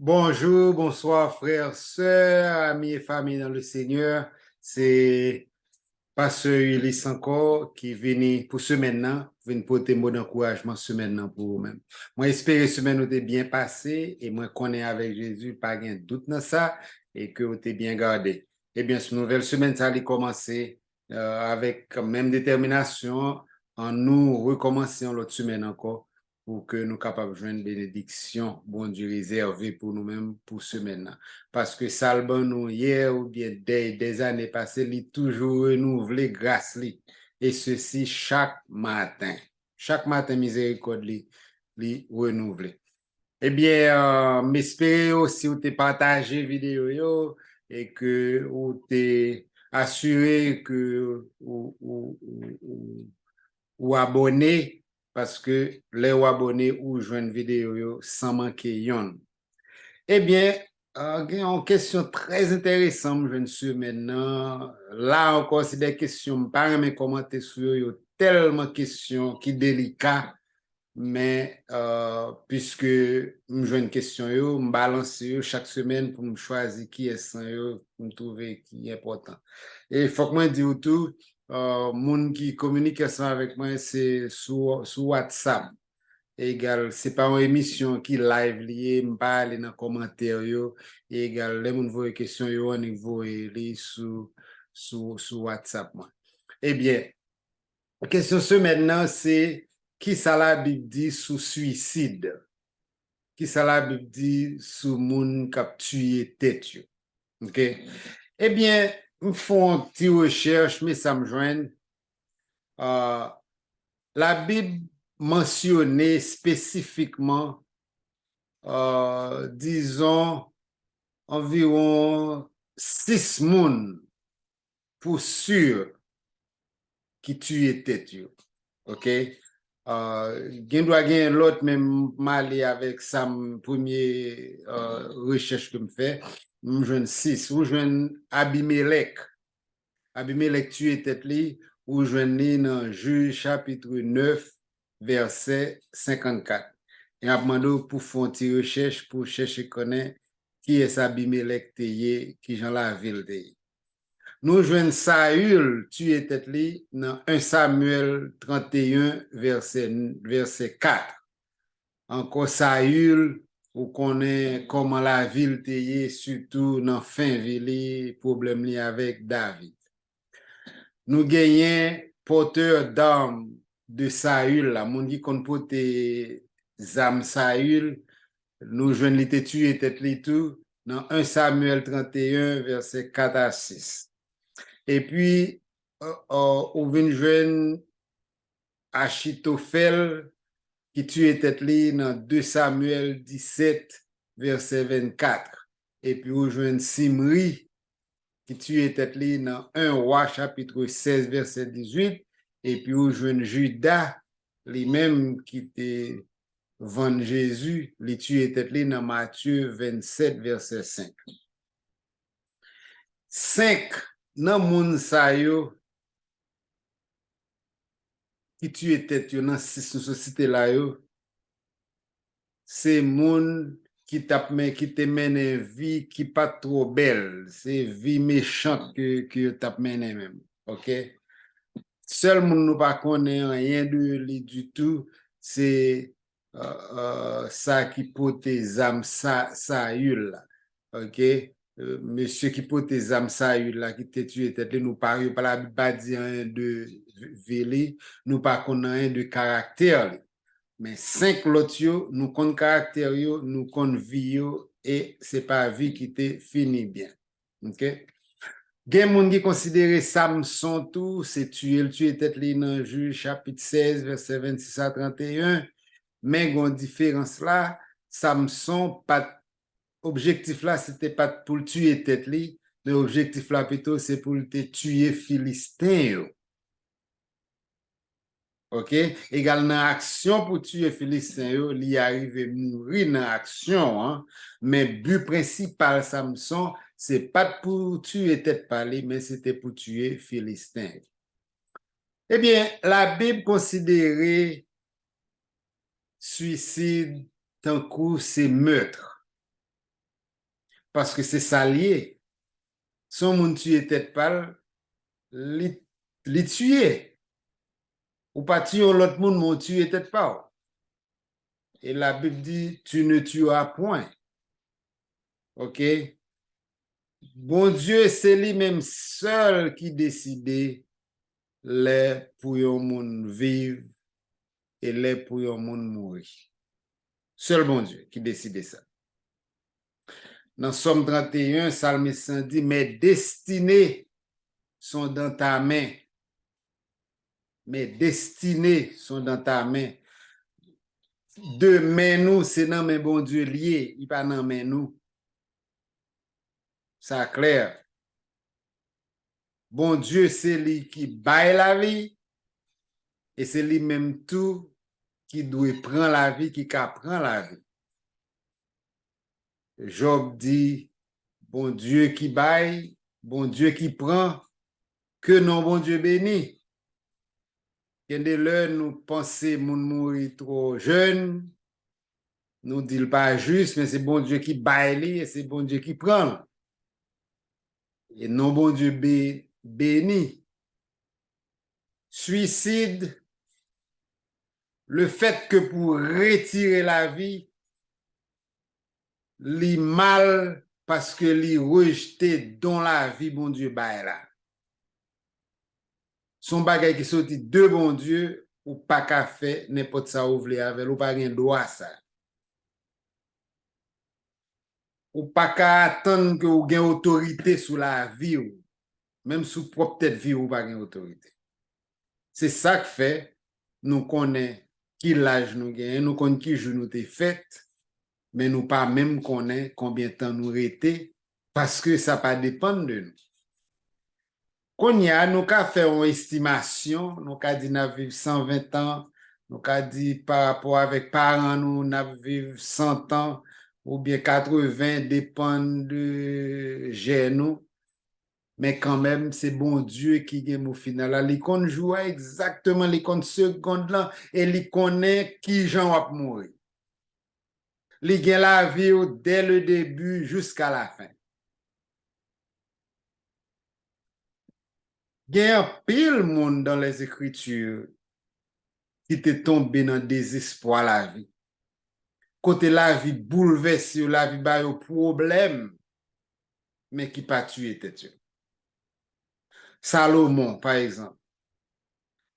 Bonjour, bonsoir frères, sœurs, amis et familles dans le Seigneur. C'est Pasteur Ulysse encore qui vient pour ce maintenant, vient porter mot d'encouragement ce maintenant pour vous-même. Moi, espère semaine vous bien passé et moi connais avec Jésus, pas de doute dans ça et que vous êtes bien gardé. Eh bien, cette nouvelle semaine, ça allait commencer avec même détermination en nous recommençant l'autre semaine encore pour que nous capables de joindre une bénédiction, bon Dieu, réservée pour nous-mêmes pour ce maintenant. Parce que ça le bon nous hier ou bien des années passées, il toujours renouvelé grâce li. Et ceci chaque matin. Chaque matin, miséricorde li renouvelé. Eh bien, m'espérer aussi ou te partagé vidéo yo et que ou te assuré que ou abonné parce que les ou abonnés ou joindre vidéo yo sans manquer yon. Eh bien, une question très intéressante, je ne suis maintenant. Là encore, c'est des questions, pas mes commentaires sur eux, tellement de questions qui sont délicates, mais puisque je joue une question, je me balance chaque semaine pour me choisir qui est sans eux, pour me trouver qui est important. Et il faut que je dise tout, monde qui communique avec moi, c'est sur WhatsApp. Égal, c'est pas une émission qui live lié, m'pas aller dans commentaire yo, égal, les moun voye question yo, on y voye li sur WhatsApp moi. Eh bien, la question ce maintenant c'est qui ça la Bible dit sous suicide? Qui ça la Bible dit sous moun k'ap tué tête yo? OK? Eh bien, me font une petite recherche mais ça me joigne la Bible mentionnait spécifiquement disons, environ 6 moun pour sûr qui tue tête yo. OK? Gen doit gen l'autre même malé avec sa premier recherche que me fait. Je jeune 6 ou jeune Abimelech. Abimelech tue tête li ou jeune li dans Juge chapitre 9 verset 54. Et a demandé pour faire une recherche pour chercher connaître qui est Abimelech teye, qui Jean la ville teye. Nous jouons Saül tué tête li dans 1 Samuel 31 verset 4. Encore Saül ou connaît comment la ville teye surtout dans fin ville problème li avec David. Nous gagnons porteur d'armes de Saül là, mon dit qu'on porte zam Saül, nous jouons li te tué tête li tout dans 1 Samuel 31 verset 4 à 6. Et puis on vient jouer Achitophel qui tue tête li dans 2 Samuel 17 verset 24. Et puis on joue Simri qui tue tête li dans 1 Roi chapitre 16 verset 18. Et puis on joue Judas lui-même qui te vend Jésus, li tue tête li dans Matthieu 27 verset 5. 5 nan moun sa yo qui tue tête yo dans 6 société la yo, c'est moun qui te mène vie qui pas trop belle, c'est vie méchante que t'a mené même. OK? Seul moun nous pas connaît rien de lui du tout, c'est ça qui porte zam Saül là. OK? Monsieur qui porte zam Saül là qui te tué tête nous pas la Bible pas dire rien de vélé, nous pas connaît rien de caractère. Mais 5 l'autre yo, nous connaissons caractère yo, nous connaissons vie yo, et c'est pas vie qui te fini bien. OK? Gen moun qui considère Samson tout, c'est tuer tête li dans Juge chapitre 16 verset 26 à 31, mais gon différence là, Samson pas objectif là c'était pas pour tuer tête li, mais objectif là plutôt c'est pour te tuer Philistin yo. OK? Également, action pour tuer Philistin, il arrive à mourir dans l'action, hein? Mais but principal, Samson, c'est pas pour tuer tête parlée, mais c'était pour tuer Philistin. Eh bien, la Bible considérait suicide tant que c'est meurtre. parce que c'est ça lié. Son moun tuer tête pâle, li tuer. Ou pas tuer l'autre monde, mon tuer tête pâle. Et la Bible dit, tu ne tueras point. OK? Bon Dieu, c'est lui-même seul qui décide les pour yon moun vivre et les pour yon moun mourir. Seul bon Dieu qui décide ça. Dans Somme 31, Psalmiste dit, mes destinées sont dans ta main. Mes destinées sont dans ta main. De main nous, c'est dans mes bon Dieu lié, il pas dans main nous. Ça clair. Bon Dieu, c'est lui qui baille la vie et c'est lui même tout qui doit prendre la vie, qui prend la vie. Job dit, bon Dieu qui baille, bon Dieu qui prend, que non bon Dieu béni. Il y a des l'heure nous pensons moun mourir trop jeune, nous dit pas juste, mais c'est bon Dieu qui baille et c'est bon Dieu qui prend. Et non bon Dieu béni. Suicide, le fait que pour retirer la vie, li mal parce que li rejeté dans la vie, bon Dieu baille là. Son bagay qui sorti de bon Dieu, ou pas qu'à faire n'importe ça ouvler avec, ou pas gen droit ça. Ou pas qu'à attendre que ou gen autorité sur la vie ou, même sous propre tête vie ou pas gen autorité. C'est ça que fait, nous connaissons qui l'âge nous gagne, nous connaissons qui jour nous t'es fait, mais nous pas même connaissons combien de temps nous rété, parce que ça pas dépend de nous. Qu'on y a, nous ka fait une estimation, nous ka dit nous vivre 120 ans, nous ka dit par rapport avec parents nous vivre 100 ans ou bien 80 dépend de nous, mais quand même c'est bon Dieu qui gagne au final. Il connaît joue exactement les comptes secondes là et il connaît qui j'en va mourir. Il gagne la vie dès le début jusqu'à la fin. Il y a un pile monde dans les Écritures qui te tombé dans le désespoir la vie. Côté la vie bouleversée, la vie ba yo problème, mais qui pas tué tête. Salomon, par exemple,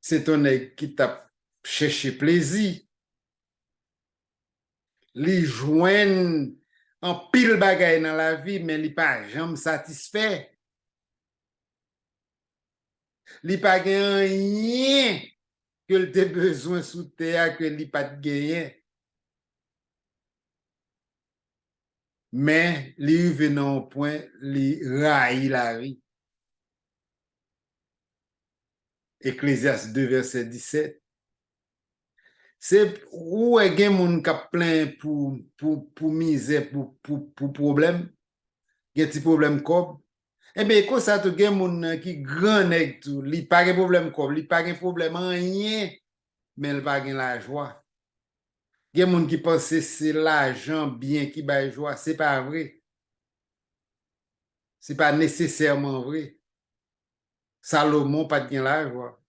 c'est un nègre qui t'a cherché plaisir. Li joigne en pile bagay dans la vie, mais li pas jamais satisfait. Li pas gen rien que il te besoin sous terre que li pas gagné. Mais li venant au point, li raille la vie. Ecclésiaste 2, verset 17. C'est où est gen moun qui plein pour misère, pour problème, gen ti problème comme. Eh bien, quand ça te gen moun qui grand nèg tout, li pas gen problème comme, li pas gen problème en rien, mais il pas gen la joie. Gen moun qui pense c'est l'argent bien qui baille joie, c'est pas vrai. C'est pas nécessairement vrai. Salomon pas gen la joie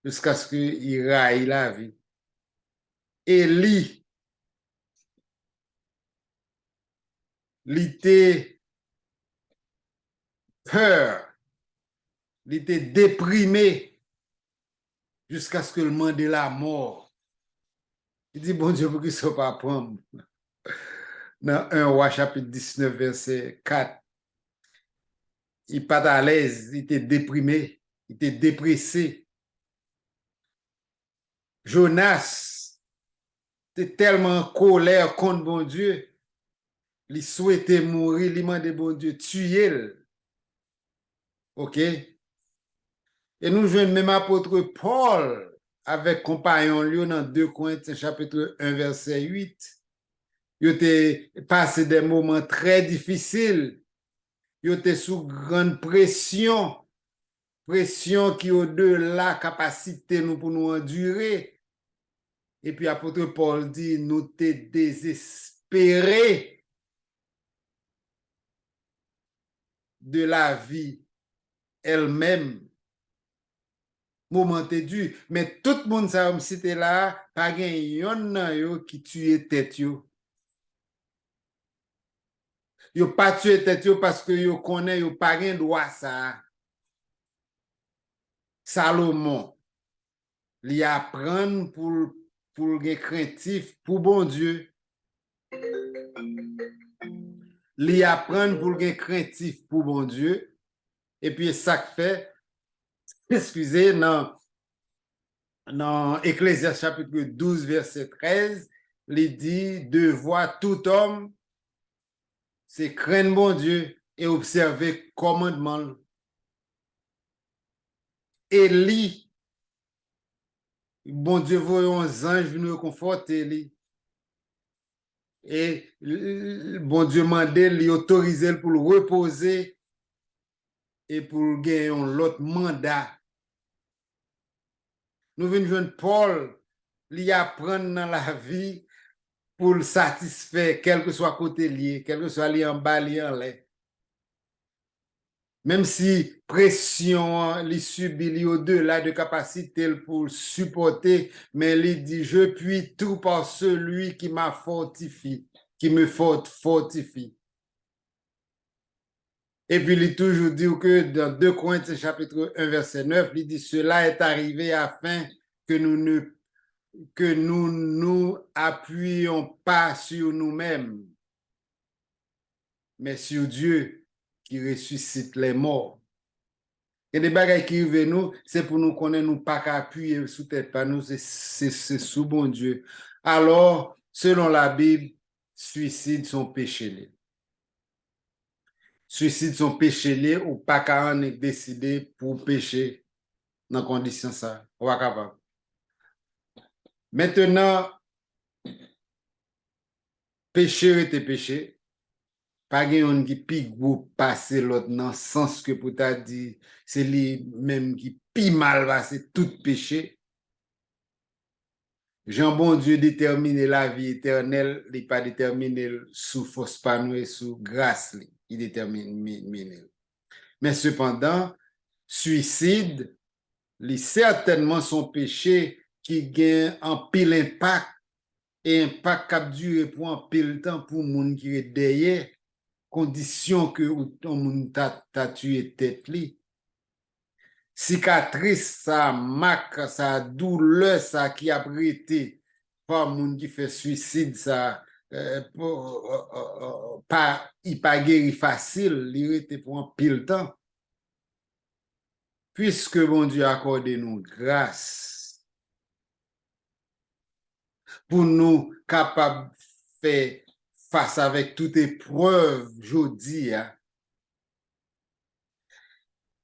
jusqu'à ce qu'il raille la vie. Élie, il était peur, il était déprimé jusqu'à ce que le monde de la mort. Il dit, bon Dieu, pour qu'il ne soit pas prendre. Dans 1 Roi chapitre 19, verset 4, il n'est pas à l'aise, il était déprimé, il était dépressé. Jonas était tellement en colère contre bon Dieu, il souhaitait mourir, il demandait bon Dieu, tuer. OK? Et nous jouons même apôtre Paul avec compagnon lui dans 2 Corinthiens chapitre 1 verset 8. Il était passé des moments très difficiles. Il était sous grande pression. Pression qui au-delà capacité nous pour nous endurer. Et puis apôtre Paul dit nous t'es désespérés. de la vie elle-même, moment dû. Mais tout le monde ça si t'es là, pas gen yon nan yo qui tue tête yo. Yo pas tué tête yo parce que yo connaît yo pas gen droit ça. Salomon, li apprendre pour gen craintif pour bon Dieu. Li apprendre pour gen craintif pour bon Dieu. Et puis ça fait, excusez, dans Ecclésiaste chapitre 12, verset 13, il dit, devoir tout homme, c'est craindre bon Dieu et observer commandement. Élie, bon Dieu, voyons un ange venir conforter lui. Et bon Dieu mandé, lui autoriser pour le reposer et pour gagner l'autre mandat. Nous venons joindre Paul, lui apprendre dans la vie pour le satisfaire, quel que soit côté lié, quel que soit lié en bas, lié en l'air. Même si pression, li subit, li au-delà de capacité pour supporter, mais il dit, je puis tout par celui qui m'a fortifié, qui me fortifie. Et puis, il toujours dit que dans 2 Corinthiens chapitre 1, verset 9, il dit, cela est arrivé afin que nous nous appuyions pas sur nous-mêmes, mais sur Dieu qui ressuscite les morts. Et des bagages qui arrivent nous, c'est pour nous connaître, nous pas qu'appuyer sous tête par nous, c'est sous bon Dieu. Alors, selon la Bible, suicide sont péchés. Suicide sont péchés ou pas qu'à en décider pour pécher dans condition ça. On va capable. Maintenant, péché était péché. Pas gen qui pi gros passer l'autre dans sens que pour t'a dit c'est lui même qui pi mal passer tout péché. Jean bon Dieu détermine la vie éternelle, il pas déterminé sous force panou et sous grâce, il détermine. Mais cependant, suicide, li certainement son péché qui gagne un pile impact et impact qui a duré pour un pile temps pour monde qui est derrière. Condition que ton moun ta tué tête li. Cicatrice ça, marque ça, douleur ça qui a prêté par moun qui fait suicide ça, pas il pas guéri facile, il était pour un pile temps. Puisque bon Dieu a accordé nous grâce pour nous capables de faire face avec toute épreuve, je dis, hein.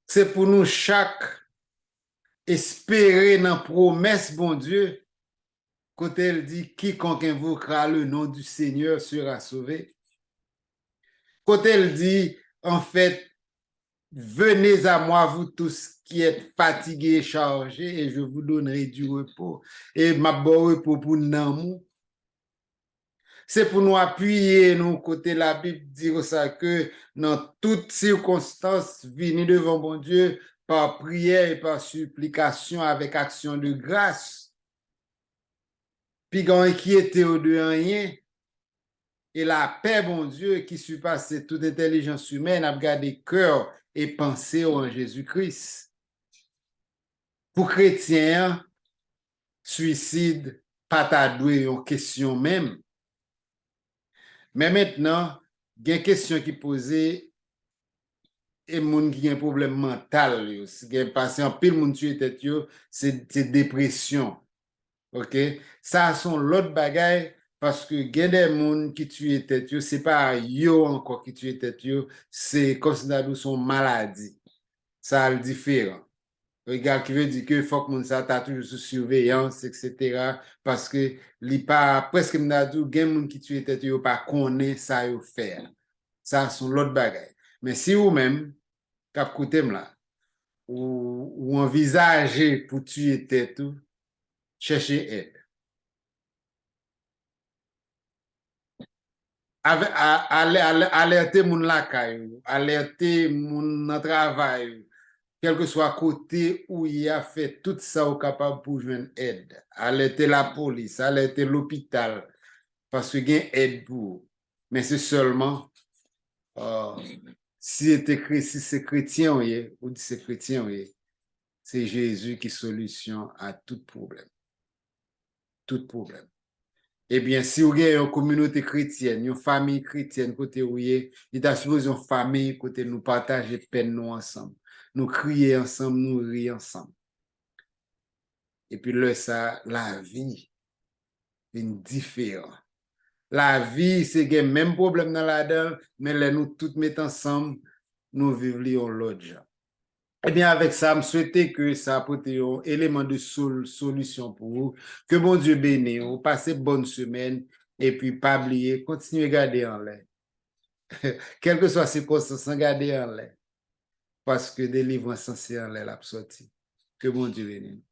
C'est pour nous chaque espérer dans la promesse, bon Dieu, quand elle dit quiconque invoquera le nom du Seigneur sera sauvé. Quand elle dit, en fait, venez à moi, vous tous qui êtes fatigués et chargés, et je vous donnerai du repos. Et ma bon repos pour nous. C'est pour nous appuyer, nous, côté la Bible, dire ça que dans toutes circonstances, venez devant bon Dieu par prière et par supplication avec action de grâce. Puis quand inquiété au de rien, et la paix, bon Dieu, qui surpasse toute intelligence humaine, a gardé cœur et pensée en Jésus-Christ. Pour chrétiens, suicide, pas ta doué en question même. Mais maintenant, il y a une question qui posée et moun qui a un problème mental. Si il y a un patient, pile moun tue tête, c'est dépression. OK? Ça sont l'autre bagaille parce que il y a des gens qui tuent tête, c'est pas yo encore qui tue tête, c'est considéré son maladie. Ça le différent. Regarde qui veut dire que faut que moun ça t'a toujours sous surveillance, etc. Parce que li pas presque m'a dit gen moun qui tue tête yo pas connaît ça yo faire. Ça sont l'autre bagaille. Mais si ou même cap côté là ou envisager pour tuer tête tout, chercher aide. alerter moun lakay, alerter moun nan travay, quel que soit côté où il a fait tout ça ou capable pour joindre aide. Alerter la police, alerter l'hôpital, parce que gain aide pour. Mais c'est seulement euh, si c'est chrétien ou dit c'est chrétien, c'est Jésus qui est solution à tout problème. Tout problème. Eh bien, si vous avez une communauté chrétienne, une famille chrétienne, côté où il est à supposer une famille, côté nous partager peine nous ensemble. Nous crier ensemble, nous rire ensemble. Et puis là, ça, la vie est différente. La vie, c'est le même problème dans la dedans, mais là, nous tous mettons ensemble, nous vivons l'autre genre. Eh bien, avec ça, je souhaitais que ça apporte un élément de solution pour vous. Que bon Dieu bénisse, vous passez bonne semaine et puis pas oublier, continuez à garder en l'air. Quelles que soient les circonstances, gardez en l'air. Parce que délivrance c'est en l'air la sortie. Que bon Dieu bénisse.